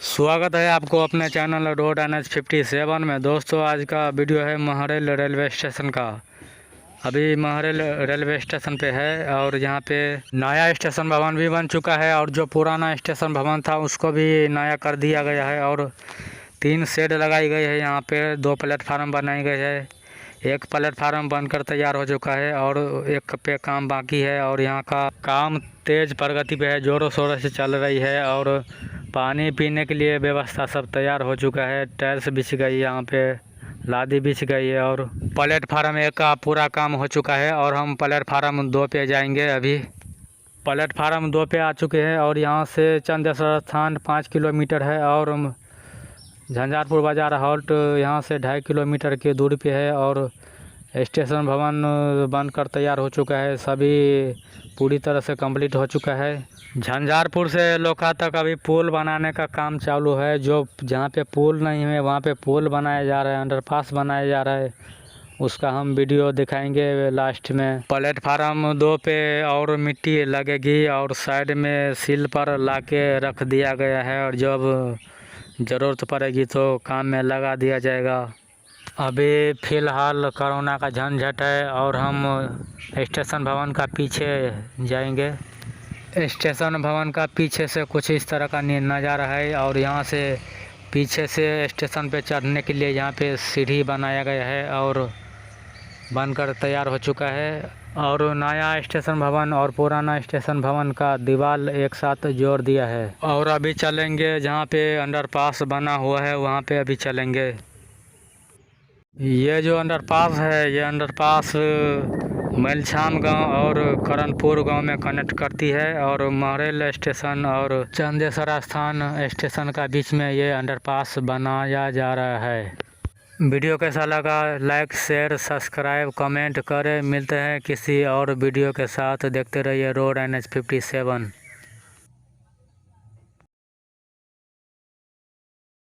स्वागत है आपको अपने चैनल रोड NH57 में। दोस्तों, आज का वीडियो है महरेल रेलवे स्टेशन का। अभी महरेल रेलवे स्टेशन पे है और यहाँ पे नया स्टेशन भवन भी बन चुका है और जो पुराना स्टेशन भवन था उसको भी नया कर दिया गया है और 3 शेड लगाई गई है। यहाँ पे 2 प्लेटफार्म बनाए गए हैं। एक प्लेटफार्म बनकर तैयार हो चुका है और एक पे काम बाकी है और यहाँ का काम तेज़ प्रगति पे है, ज़ोरों शोरों से चल रही है और पानी पीने के लिए व्यवस्था सब तैयार हो चुका है। टाइल्स बिछ गई, यहाँ पे लादी बिछ गई है और प्लेटफार्म 1 का पूरा काम हो चुका है और हम प्लेटफार्म 2 पे जाएंगे। अभी प्लेटफार्म 2 पे आ चुके हैं और यहाँ से चंदेश्वर स्थान 5 किलोमीटर है और झंझारपुर बाज़ार हॉल्ट यहाँ से 2.5 किलोमीटर की दूरी पे है और स्टेशन भवन बनकर तैयार हो चुका है। सभी पूरी तरह से कंप्लीट हो चुका है। झंझारपुर से लोखा तक अभी पुल बनाने का काम चालू है। जो जहाँ पे पुल नहीं है वहाँ पे पुल बनाया जा रहा है, अंडरपास बनाया जा रहा है। उसका हम वीडियो दिखाएंगे लास्ट में। प्लेटफार्म 2 पे और मिट्टी लगेगी और साइड में सील पर लाके रख दिया गया है और जब ज़रूरत पड़ेगी तो काम में लगा दिया जाएगा। अभी फ़िलहाल कोरोना का झंझट है और हम स्टेशन भवन का पीछे जाएंगे। स्टेशन भवन का पीछे से कुछ इस तरह का नज़ारा है और यहाँ से पीछे से स्टेशन पे चढ़ने के लिए यहाँ पे सीढ़ी बनाया गया है और बनकर तैयार हो चुका है। और नया स्टेशन भवन और पुराना स्टेशन भवन का दीवार एक साथ जोड़ दिया है और अभी चलेंगे जहाँ पे अंडरपास बना हुआ है वहाँ पे अभी चलेंगे। ये जो अंडरपास है, ये अंडरपास मलछाम गांव और करणपुर गांव में कनेक्ट करती है और महरेल स्टेशन और चंदेश्वर स्थान स्टेशन का बीच में ये अंडरपास बनाया जा रहा है। वीडियो कैसा लगा लाइक शेयर सब्सक्राइब कमेंट करें। मिलते हैं किसी और वीडियो के साथ। देखते रहिए रोड NH57।